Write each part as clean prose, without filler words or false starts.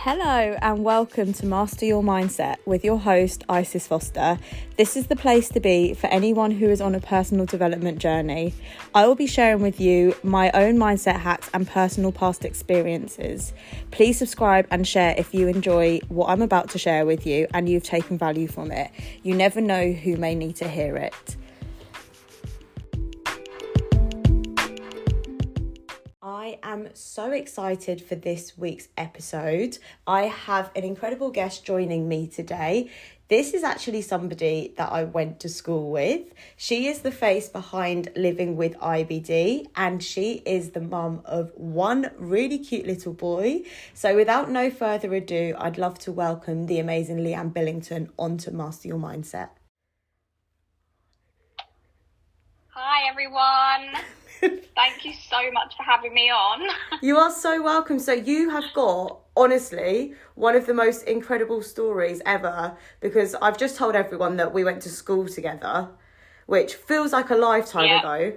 Hello and welcome to Master Your Mindset with your host, Isis Foster. This is the place to be for anyone who is on a personal development journey. I will be sharing with you my own mindset hacks and personal past experiences. Please subscribe and share if you enjoy what I'm about to share with you and you've taken value from it. You never know who may need to hear it. I am so excited for this week's episode. I have an incredible guest joining me today. This is actually somebody that I went to school with. She is the face behind Living with IBD and she is the mum of one really cute little boy. So without no further ado, I'd love to welcome the amazing Leanne Billington onto Master Your Mindset. Hi everyone. Thank you so much for having me on. You are so welcome. So you have got, honestly, one of the most incredible stories ever, because I've just told everyone that we went to school together, which feels like a lifetime ago.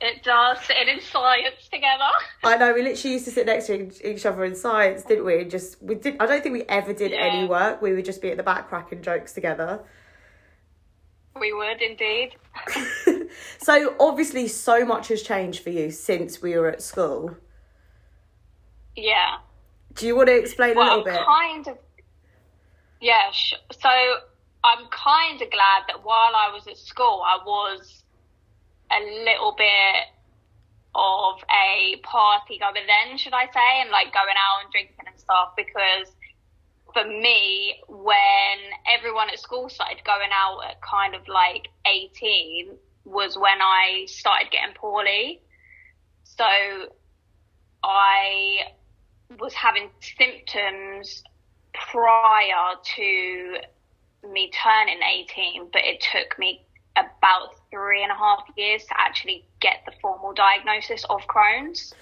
It does, sitting in science together. I know, we literally used to sit next to each other in science, didn't we? I don't think we ever did any work. We would just be at the back cracking jokes together. We would indeed. So obviously so much has changed for you since we were at school. Yeah. Do you want to explain a little bit? So I'm kind of glad that while I was at school, I was a little bit of a party goer then, should I say, and like going out and drinking and stuff, because for me, when everyone at school started going out at kind of like 18 was when I started getting poorly. So I was having symptoms prior to me turning 18, but it took me about 3.5 years to actually get the formal diagnosis of Crohn's.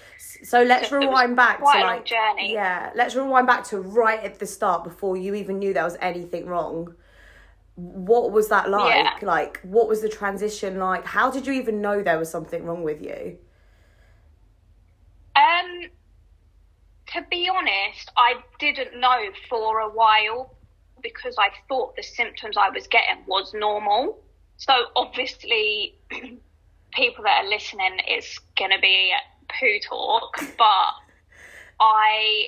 So let's rewind back to a long journey. Yeah, let's rewind back to right at the start before you even knew there was anything wrong. What was that like? Yeah. Like, what was the transition like? How did you even know there was something wrong with you? To be honest, I didn't know for a while because I thought the symptoms I was getting was normal. So obviously, people that are listening, it's going to be poo talk, but I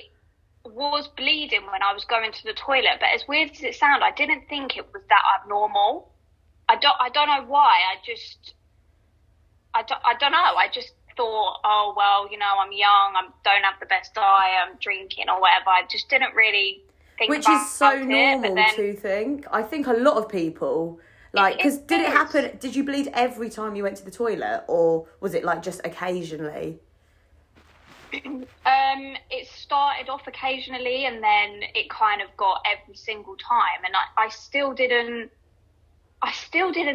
was bleeding when I was going to the toilet. But as weird as it sounds, I didn't think it was that abnormal. I don't know why. I don't know. I just thought, oh, well, you know, I'm young. I don't have the best diet. I'm drinking or whatever. I just didn't really think about it. Which is so normal to think. I think a lot of people... Like, because did it happen, did you bleed every time you went to the toilet, or was it like just occasionally? It started off occasionally and then it kind of got every single time, and I still didn't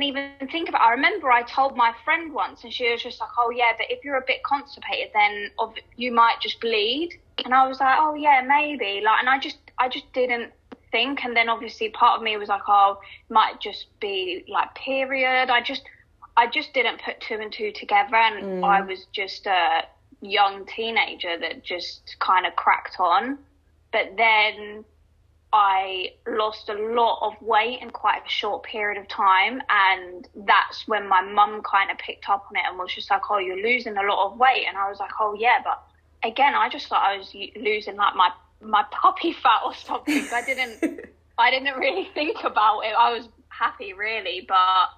even think about it. I remember I told my friend once and she was just like, oh yeah, but if you're a bit constipated then you might just bleed. And I was like, oh yeah, maybe. Like, and I just didn't think. And then obviously part of me was like, oh, it might just be like period. I just didn't put two and two together, and I was just a young teenager that just kind of cracked on. But then I lost a lot of weight in quite a short period of time, and that's when my mum kind of picked up on it and was just like, oh, you're losing a lot of weight. And I was like, oh yeah, but again, I just thought I was losing like my puppy fat or something. I didn't really think about it. I was happy really, but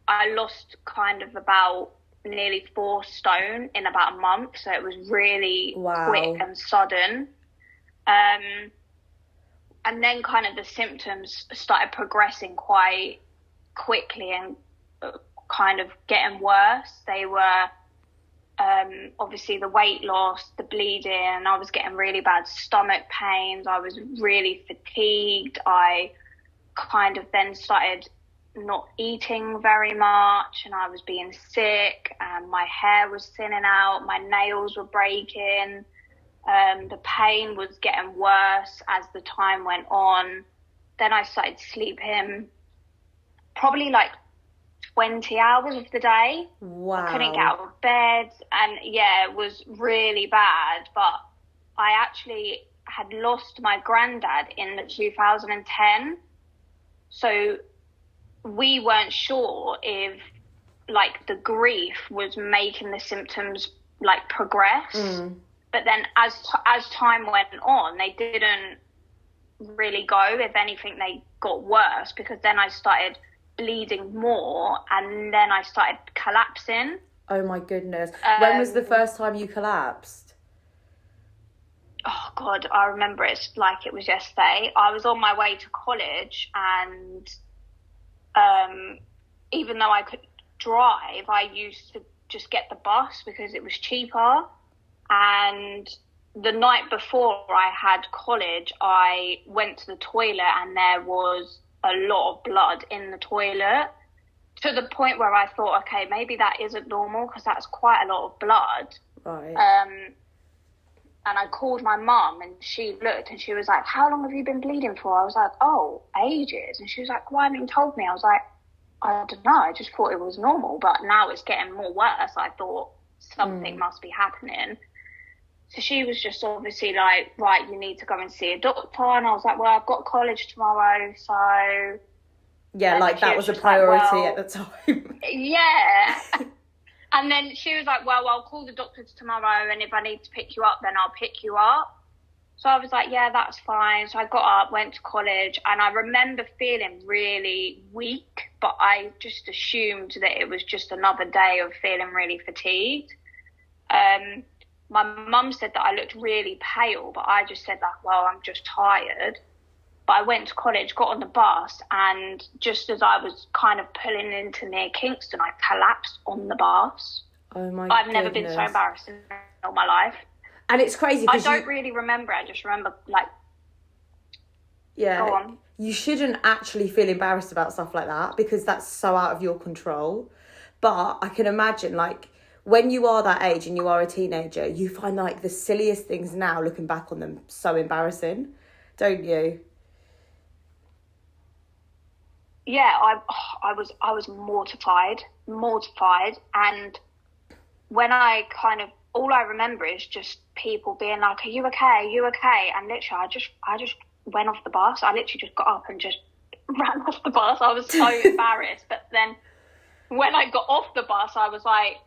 I lost kind of about nearly 4 stone in about a month. So it was really quick and sudden. And then kind of the symptoms started progressing quite quickly and kind of getting worse. They were obviously the weight loss, the bleeding, I was getting really bad stomach pains, I was really fatigued, I kind of then started not eating very much and I was being sick and my hair was thinning out, my nails were breaking, the pain was getting worse as the time went on. Then I started sleeping probably like 20 hours of the day. Wow. I couldn't get out of bed, and yeah, it was really bad. But I actually had lost my granddad in the 2010. So we weren't sure if like the grief was making the symptoms like progress. But then as time went on, they didn't really go. If anything, they got worse, because then I started bleeding more and then I started collapsing. Oh my goodness. When was the first time you collapsed? Oh God, I remember it like it was yesterday. I was on my way to college, and even though I could drive, I used to just get the bus because it was cheaper. And the night before I had college, I went to the toilet and there was a lot of blood in the toilet, to the point where I thought, okay, maybe that isn't normal, because that's quite a lot of blood. Right. And I called my mum, and she looked and she was like, how long have you been bleeding for? I was like, oh, ages. And she was like, why haven't you told me? I was like, I don't know, I just thought it was normal, but now it's getting more worse. I thought something must be happening. So she was just obviously like, right, you need to go and see a doctor. And I was like, well, I've got college tomorrow, so... Yeah, like that was a priority at the time. Yeah. And then she was like, well, I'll call the doctors tomorrow, and if I need to pick you up, then I'll pick you up. So I was like, yeah, that's fine. So I got up, went to college, and I remember feeling really weak, but I just assumed that it was just another day of feeling really fatigued. My mum said that I looked really pale, but I just said like, well, I'm just tired. But I went to college, got on the bus, and just as I was kind of pulling into near Kingston, I collapsed on the bus. Oh my I've never been so embarrassed in all my life. And it's crazy. I don't really remember it. I just remember like... Yeah. Go on. You shouldn't actually feel embarrassed about stuff like that, because that's so out of your control. But I can imagine, like, when you are that age and you are a teenager, you find like the silliest things now, looking back on them, so embarrassing, don't you? Yeah, I was mortified, and when I kind of, all I remember is just people being like, "Are you okay? Are you okay?" And literally, I just went off the bus. I literally just got up and just ran off the bus. I was so embarrassed. But then when I got off the bus, I was like,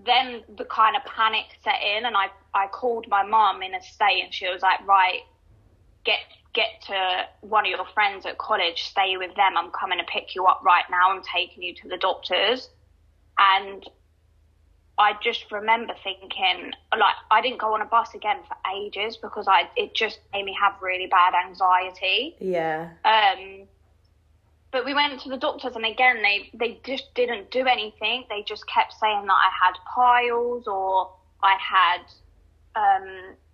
then the kind of panic set in, and I called my mum in a state, and she was like, right, get to one of your friends at college, stay with them, I'm coming to pick you up right now, I'm taking you to the doctors. And I just remember thinking, like, I didn't go on a bus again for ages, because it just made me have really bad anxiety. Yeah. But we went to the doctors, and again, they just didn't do anything. They just kept saying that I had piles, or I had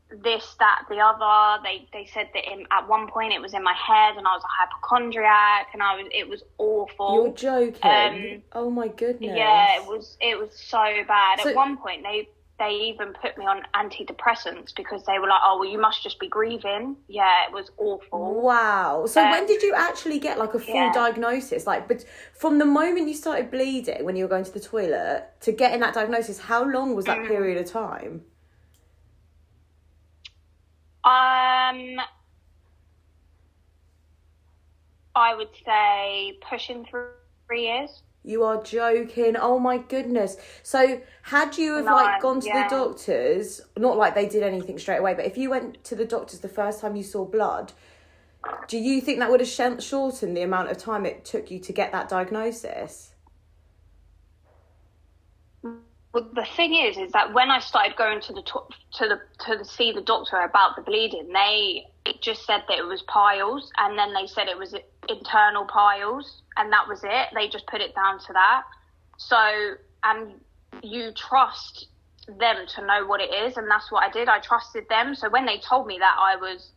this, that, the other. They said that at one point it was in my head, and I was a hypochondriac, and it was awful. You're joking. Oh my goodness. Yeah, it was so bad. So, at one point they even put me on antidepressants, because they were like, oh, well, you must just be grieving. Yeah, it was awful. Wow. So when did you actually get like a full diagnosis? Like, but from the moment you started bleeding, when you were going to the toilet, to getting that diagnosis, how long was that period of time? I would say pushing 3 years. You are joking. Oh my goodness. So had you have gone to the doctors, not like they did anything straight away, but if you went to the doctors the first time you saw blood, do you think that would have shortened the amount of time it took you to get that diagnosis? Well, the thing is that when I started going to see the doctor about the bleeding, it just said that it was piles, and then they said it was internal piles, and that was it. They just put it down to that. So, and you trust them to know what it is, and that's what I did. I trusted them. So when they told me that I was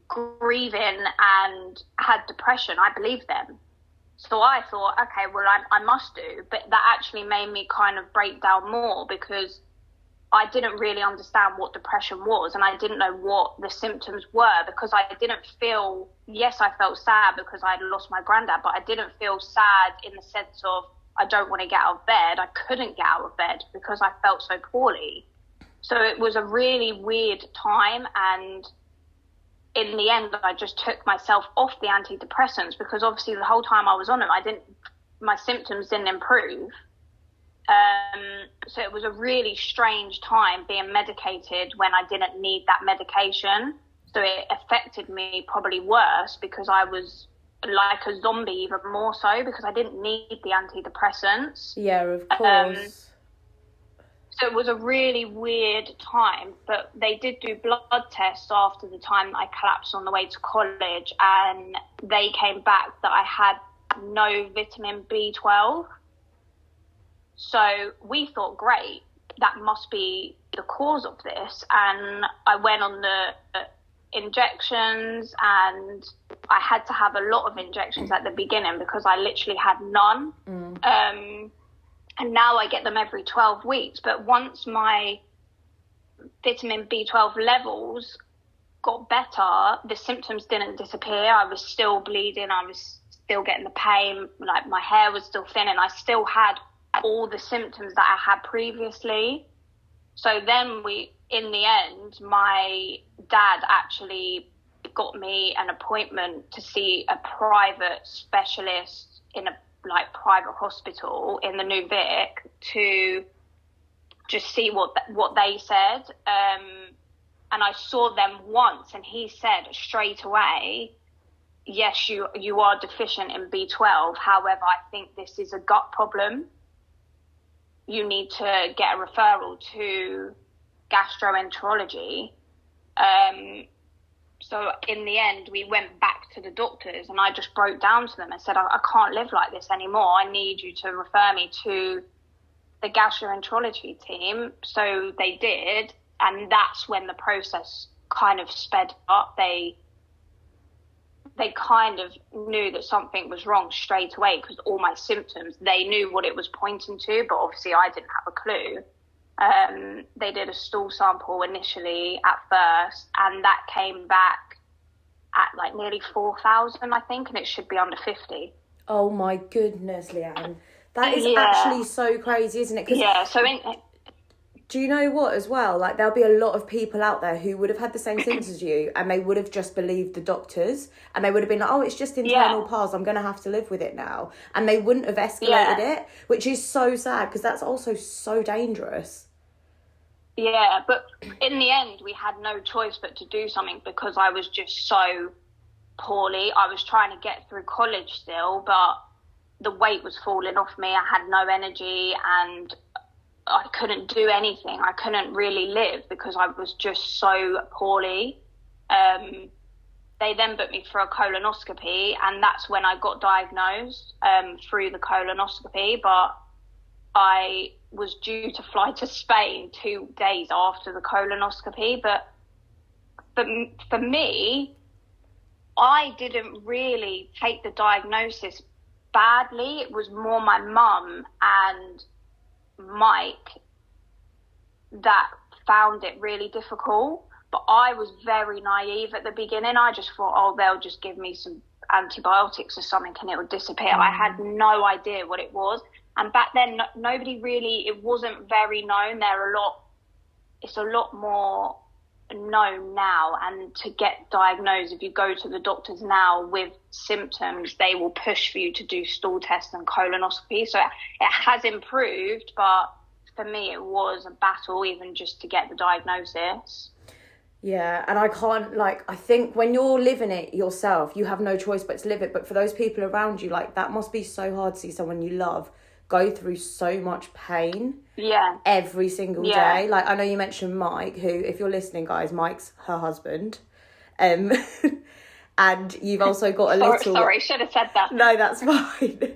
grieving and had depression, I believed them. So I thought, okay, well, I must do. But that actually made me kind of break down more, because I didn't really understand what depression was, and I didn't know what the symptoms were, because I didn't feel, yes, I felt sad because I had lost my granddad, but I didn't feel sad in the sense of I don't want to get out of bed. I couldn't get out of bed because I felt so poorly. So it was a really weird time, and in the end, I just took myself off the antidepressants because obviously the whole time I was on them, my symptoms didn't improve. So it was a really strange time being medicated when I didn't need that medication. So it affected me probably worse because I was like a zombie, even more so because I didn't need the antidepressants. Yeah, of course. So it was a really weird time, but they did do blood tests after the time that I collapsed on the way to college, and they came back that I had no vitamin B12. So we thought, great, that must be the cause of this. And I went on the injections, and I had to have a lot of injections at the beginning because I literally had none. And now I get them every 12 weeks. But once my vitamin B12 levels got better, the symptoms didn't disappear. I was still bleeding. I was still getting the pain. Like, my hair was still thin, and I still had all the symptoms that I had previously. So then in the end, my dad actually got me an appointment to see a private specialist in a private hospital in the New Vic to just see what they said. And I saw them once, and he said straight away, yes, you are deficient in B12. However, I think this is a gut problem. You need to get a referral to gastroenterology. So in the end, we went back to the doctors, and I just broke down to them and said, I can't live like this anymore. I need you to refer me to the gastroenterology team. So they did, and that's when the process kind of sped up. They kind of knew that something was wrong straight away because all my symptoms, they knew what it was pointing to, but obviously I didn't have a clue. They did a stool sample initially at first, and that came back at like nearly 4,000, I think, and it should be under 50. Oh my goodness, Leanne. That is actually so crazy, isn't it? Yeah, so do you know what as well? Like, there'll be a lot of people out there who would have had the same symptoms as you, and they would have just believed the doctors, and they would have been like, oh, it's just internal pars, I'm going to have to live with it now. And they wouldn't have escalated it, which is so sad because that's also so dangerous. Yeah, but in the end, we had no choice but to do something because I was just so poorly. I was trying to get through college still, but the weight was falling off me. I had no energy, and I couldn't do anything. I couldn't really live because I was just so poorly. They then booked me for a colonoscopy, and that's when I got diagnosed through the colonoscopy. But I was due to fly to Spain 2 days after the colonoscopy. But for me, I didn't really take the diagnosis badly. It was more my mum and Mike that found it really difficult. But I was very naive at the beginning. I just thought, oh, they'll just give me some antibiotics or something and it will disappear. I had no idea what it was. And back then, nobody really, it wasn't very known. It's a lot more known now. And to get diagnosed, if you go to the doctors now with symptoms, they will push for you to do stool tests and colonoscopy. So it has improved, but for me, it was a battle even just to get the diagnosis. Yeah, and I think when you're living it yourself, you have no choice but to live it. But for those people around you, like, that must be so hard to see someone you love go through so much pain every single day. Like, I know you mentioned Mike, who, if you're listening, guys, Mike's her husband. And you've also got a little... Sorry, should have said that. No, that's fine.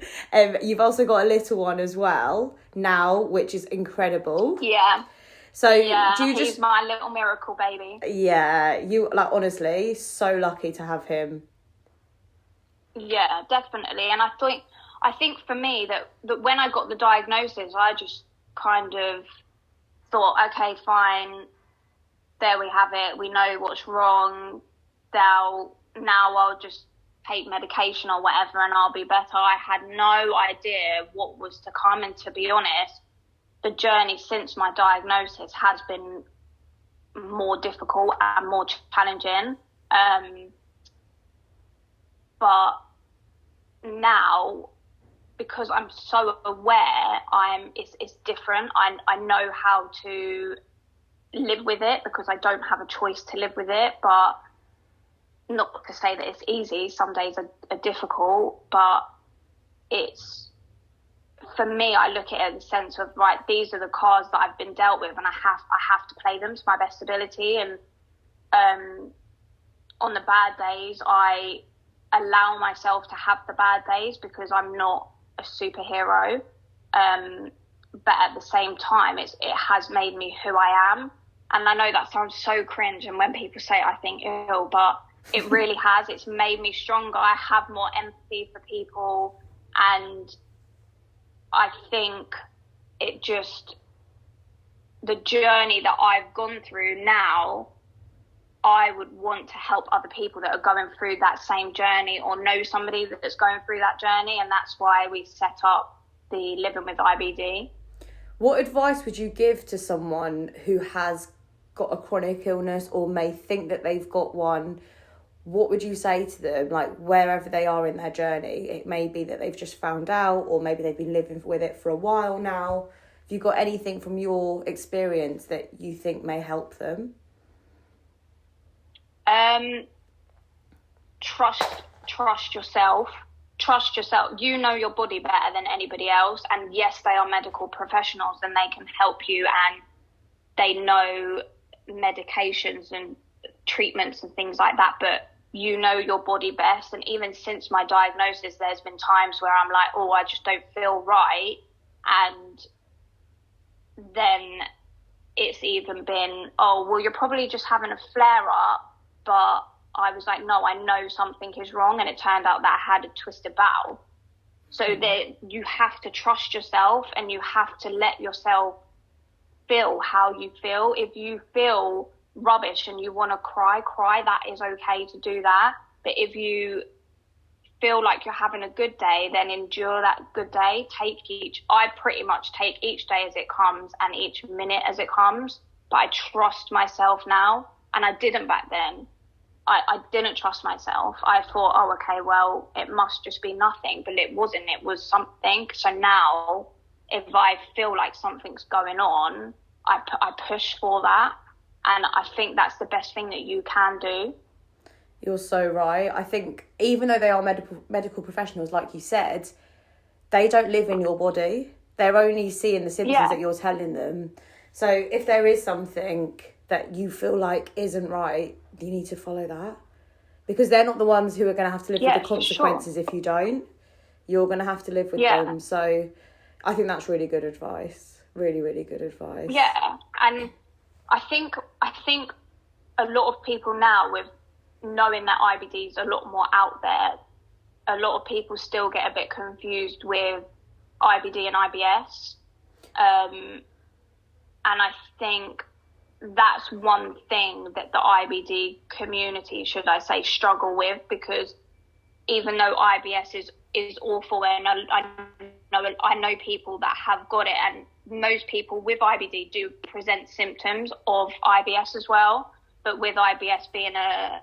You've also got a little one as well now, which is incredible. Yeah. So do you he's my little miracle baby. Yeah, you, like, honestly, so lucky to have him. Yeah, definitely. And I think for me that when I got the diagnosis, I just kind of thought, okay, fine, there we have it. We know what's wrong. Now I'll just take medication or whatever and I'll be better. I had no idea what was to come. And to be honest, the journey since my diagnosis has been more difficult and more challenging. But now, because I'm so aware, it's different. I know how to live with it because I don't have a choice to live with it. But not to say that it's easy. Some days are difficult, but it's, for me, I look at it in the sense of, right, these are the cards that I've been dealt with, and I have to play them to my best ability. And on the bad days, I allow myself to have the bad days because I'm not a superhero. But at the same time, it has made me who I am. And I know that sounds so cringe, and when people say it, I think, ew, but it really has. It's made me stronger. I have more empathy for people, and I think it just, the journey that I've gone through now, I would want to help other people that are going through that same journey or know somebody that's going through that journey. And that's why we set up the Living with IBD. What advice would you give to someone who has got a chronic illness or may think that they've got one? What would you say to them, like, wherever they are in their journey? It may be that they've just found out, or maybe they've been living with it for a while now. Have you got anything from your experience that you think may help them? Trust yourself. Trust yourself. You know your body better than anybody else. And yes, they are medical professionals and they can help you, and they know medications and treatments and things like that. But you know your body best. And even since my diagnosis, there's been times where I'm like, oh, I just don't feel right. And then it's even been, oh, well, you're probably just having a flare up. But I was like, no, I know something is wrong. And it turned out that I had a twisted bowel. So that you have to trust yourself, and you have to let yourself feel how you feel. If you feel rubbish and you want to cry, that is okay to do that. But if you feel like you're having a good day, then endure that good day. I pretty much take each day as it comes and each minute as it comes. But I trust myself now, and I didn't back then. I didn't trust myself. I thought, oh, okay, well, it must just be nothing. But it wasn't. It was something. So now, if I feel like something's going on, I push for that. And I think that's the best thing that you can do. You're so right. I think even though they are medical professionals, like you said, they don't live in your body. They're only seeing the symptoms that you're telling them. So if there is something that you feel like isn't right, you need to follow that. Because they're not the ones who are going to have to live with the consequences if you don't. You're going to have to live with them. So I think that's really good advice. Really, really good advice. Yeah. And I think a lot of people now, with knowing that IBD is a lot more out there, a lot of people still get a bit confused with IBD and IBS. And I think that's one thing that the IBD community, should I say, struggle with, because even though IBS is awful, and I know people that have got it, and most people with IBD do present symptoms of IBS as well. But with IBS being a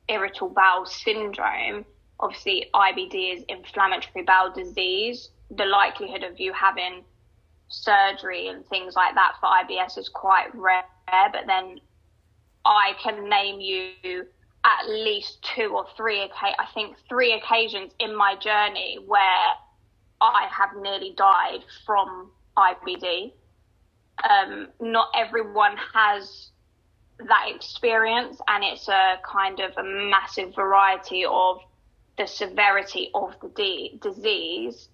irritable bowel syndrome, obviously IBD is inflammatory bowel disease. The likelihood of you having surgery and things like that for IBS is quite rare. But then I can name you at least 2 or 3, I think 3 occasions in my journey where I have nearly died from IBD. Not everyone has that experience, and it's a kind of a massive variety of the severity of the disease.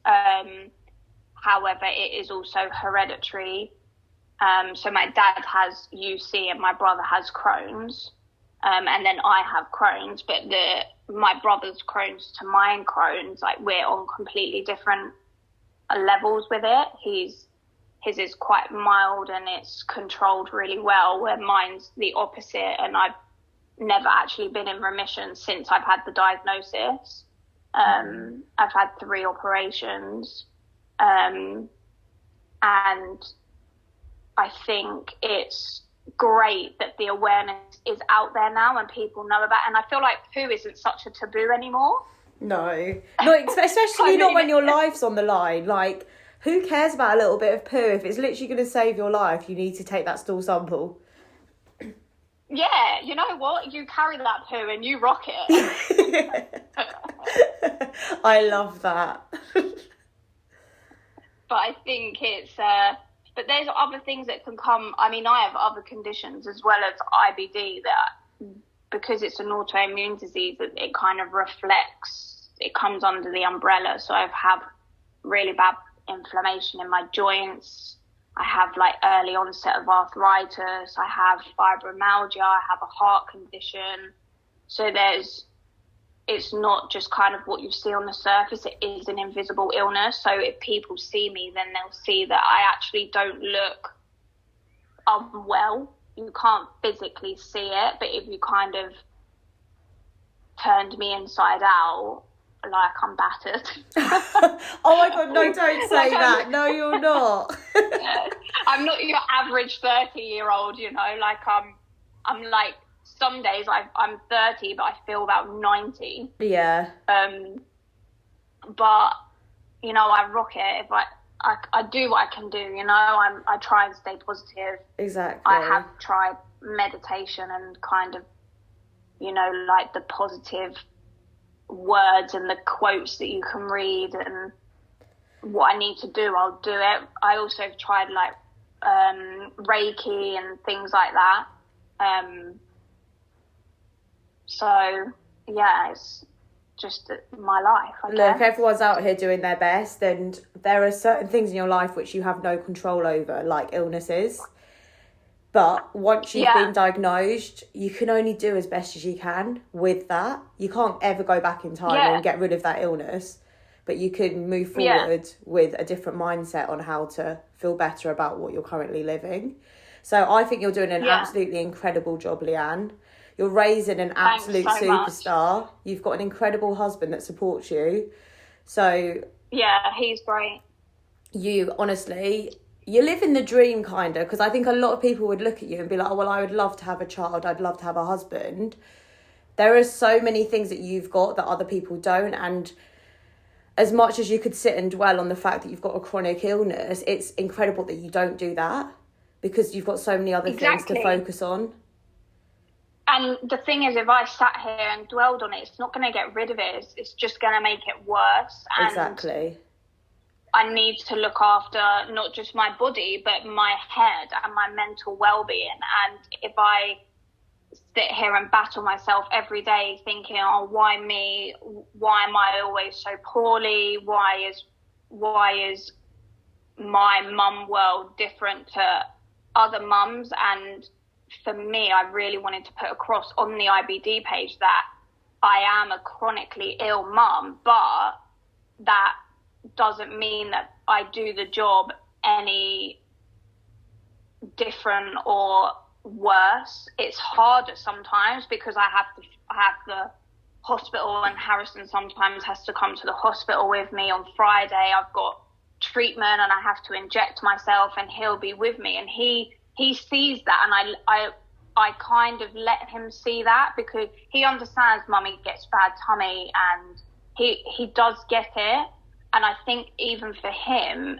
However, it is also hereditary. So my dad has UC and my brother has Crohn's. And then I have Crohn's, but my brother's Crohn's to mine Crohn's, like, we're on completely different levels with it. His is quite mild and it's controlled really well, where mine's the opposite, and I've never actually been in remission since I've had the diagnosis. I've had 3 operations, and I think it's great that the awareness is out there now and people know about it. And I feel like poo isn't such a taboo anymore. No, especially not when your life's on the line. Like, who cares about a little bit of poo? If it's literally going to save your life, you need to take that stool sample. Yeah, you know what? You carry that poo and you rock it. I love that. But I think it's... but there's other things that can come. I mean, I have other conditions as well as IBD that, because it's an autoimmune disease, it kind of reflects, it comes under the umbrella. So I've had really bad inflammation in my joints. I have like early onset of arthritis. I have fibromyalgia. I have a heart condition. So it's not just kind of what you see on the surface. It is an invisible illness. So if people see me, then they'll see that I actually don't look unwell. You can't physically see it, but if you kind of turned me inside out, like I'm battered. Oh my God, no, don't say that. No, you're not. I'm not your average 30-year-old, you know, like I'm like, some days I'm 30, but I feel about 90. Yeah. But, you know, I rock it. If I do what I can do, you know, I try and stay positive. Exactly. I have tried meditation and kind of, you know, like the positive words and the quotes that you can read, and what I need to do, I'll do it. I also have tried like Reiki and things like that. So yeah, it's just my life, I guess. Look, everyone's out here doing their best, and there are certain things in your life which you have no control over, like illnesses. But once you've been diagnosed, you can only do as best as you can with that. You can't ever go back in time and get rid of that illness, but you can move forward with a different mindset on how to feel better about what you're currently living. So I think you're doing an absolutely incredible job, Leanne. You're raising an absolute superstar. Much. You've got an incredible husband that supports you. So yeah, he's great. You honestly, you're living the dream, kind of, because I think a lot of people would look at you and be like, oh, well, I would love to have a child. I'd love to have a husband. There are so many things that you've got that other people don't. And as much as you could sit and dwell on the fact that you've got a chronic illness, it's incredible that you don't do that, because you've got so many other things to focus on. And the thing is, if I sat here and dwelled on it, it's not going to get rid of it. It's just going to make it worse. And exactly. I need to look after not just my body, but my head and my mental well-being. And if I sit here and battle myself every day thinking, oh, why me? Why am I always so poorly? Why is my mum world different to other mums? And for me, I really wanted to put across on the IBD page that I am a chronically ill mum, but that doesn't mean that I do the job any different or worse. It's harder sometimes because I have the hospital, and Harrison sometimes has to come to the hospital with me on Friday. I've got treatment and I have to inject myself, and he'll be with me, and he sees that, and I kind of let him see that, because he understands mummy gets bad tummy, and he does get it. And I think even for him,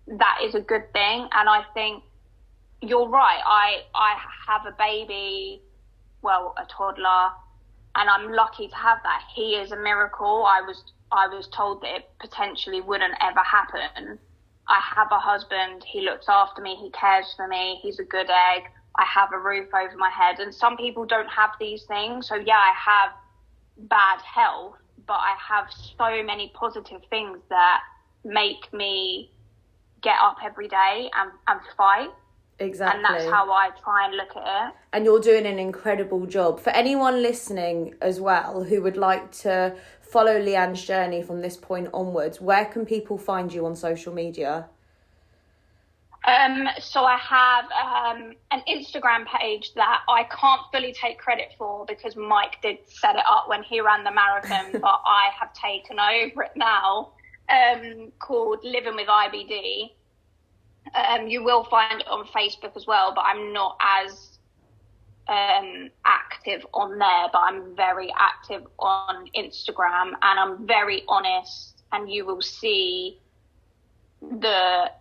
that is a good thing. And I think you're right. I have a baby, well, a toddler, and I'm lucky to have that. He is a miracle. I was told that it potentially wouldn't ever happen. I have a husband. He looks after me. He cares for me. He's a good egg. I have a roof over my head. And some people don't have these things. So yeah, I have bad health, but I have so many positive things that make me get up every day and fight. Exactly. And that's how I try and look at it. And you're doing an incredible job. For anyone listening as well who would like to follow Leanne's journey from this point onwards, where can people find you on social media? So I have an Instagram page that I can't fully take credit for, because Mike did set it up when he ran the marathon, but I have taken over it now, called Living with IBD. You will find it on Facebook as well, but I'm not as active on there, but I'm very active on Instagram, and I'm very honest, and you will see the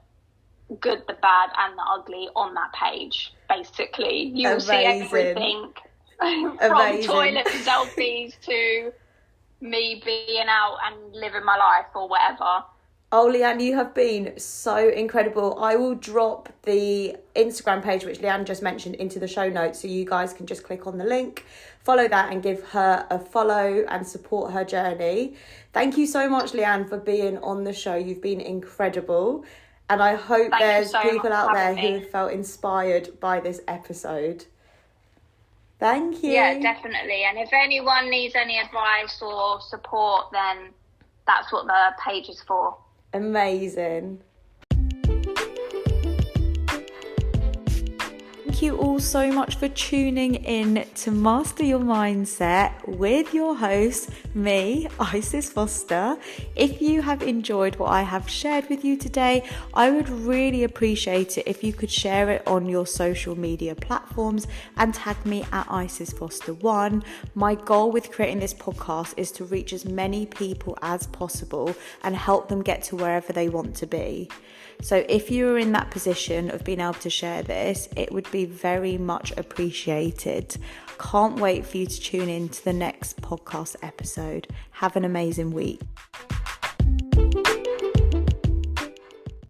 good, the bad, and the ugly on that page. Basically, you will see everything from toilet selfies to me being out and living my life or whatever. Oh, Leanne, you have been so incredible. I will drop the Instagram page, which Leanne just mentioned, into the show notes, so you guys can just click on the link, follow that, and give her a follow and support her journey. Thank you so much, Leanne, for being on the show. You've been incredible. And I hope there's people out there who have felt inspired by this episode. Thank you. Yeah, definitely. And if anyone needs any advice or support, then that's what the page is for. Amazing. Thank you all so much for tuning in to Master Your Mindset with your host, me, Isis Foster. If you have enjoyed what I have shared with you today, I would really appreciate it if you could share it on your social media platforms and tag me at Isis Foster 1. My goal with creating this podcast is to reach as many people as possible and help them get to wherever they want to be. So if you're in that position of being able to share this, it would be very much appreciated. Can't wait for you to tune in to the next podcast episode. Have an amazing week.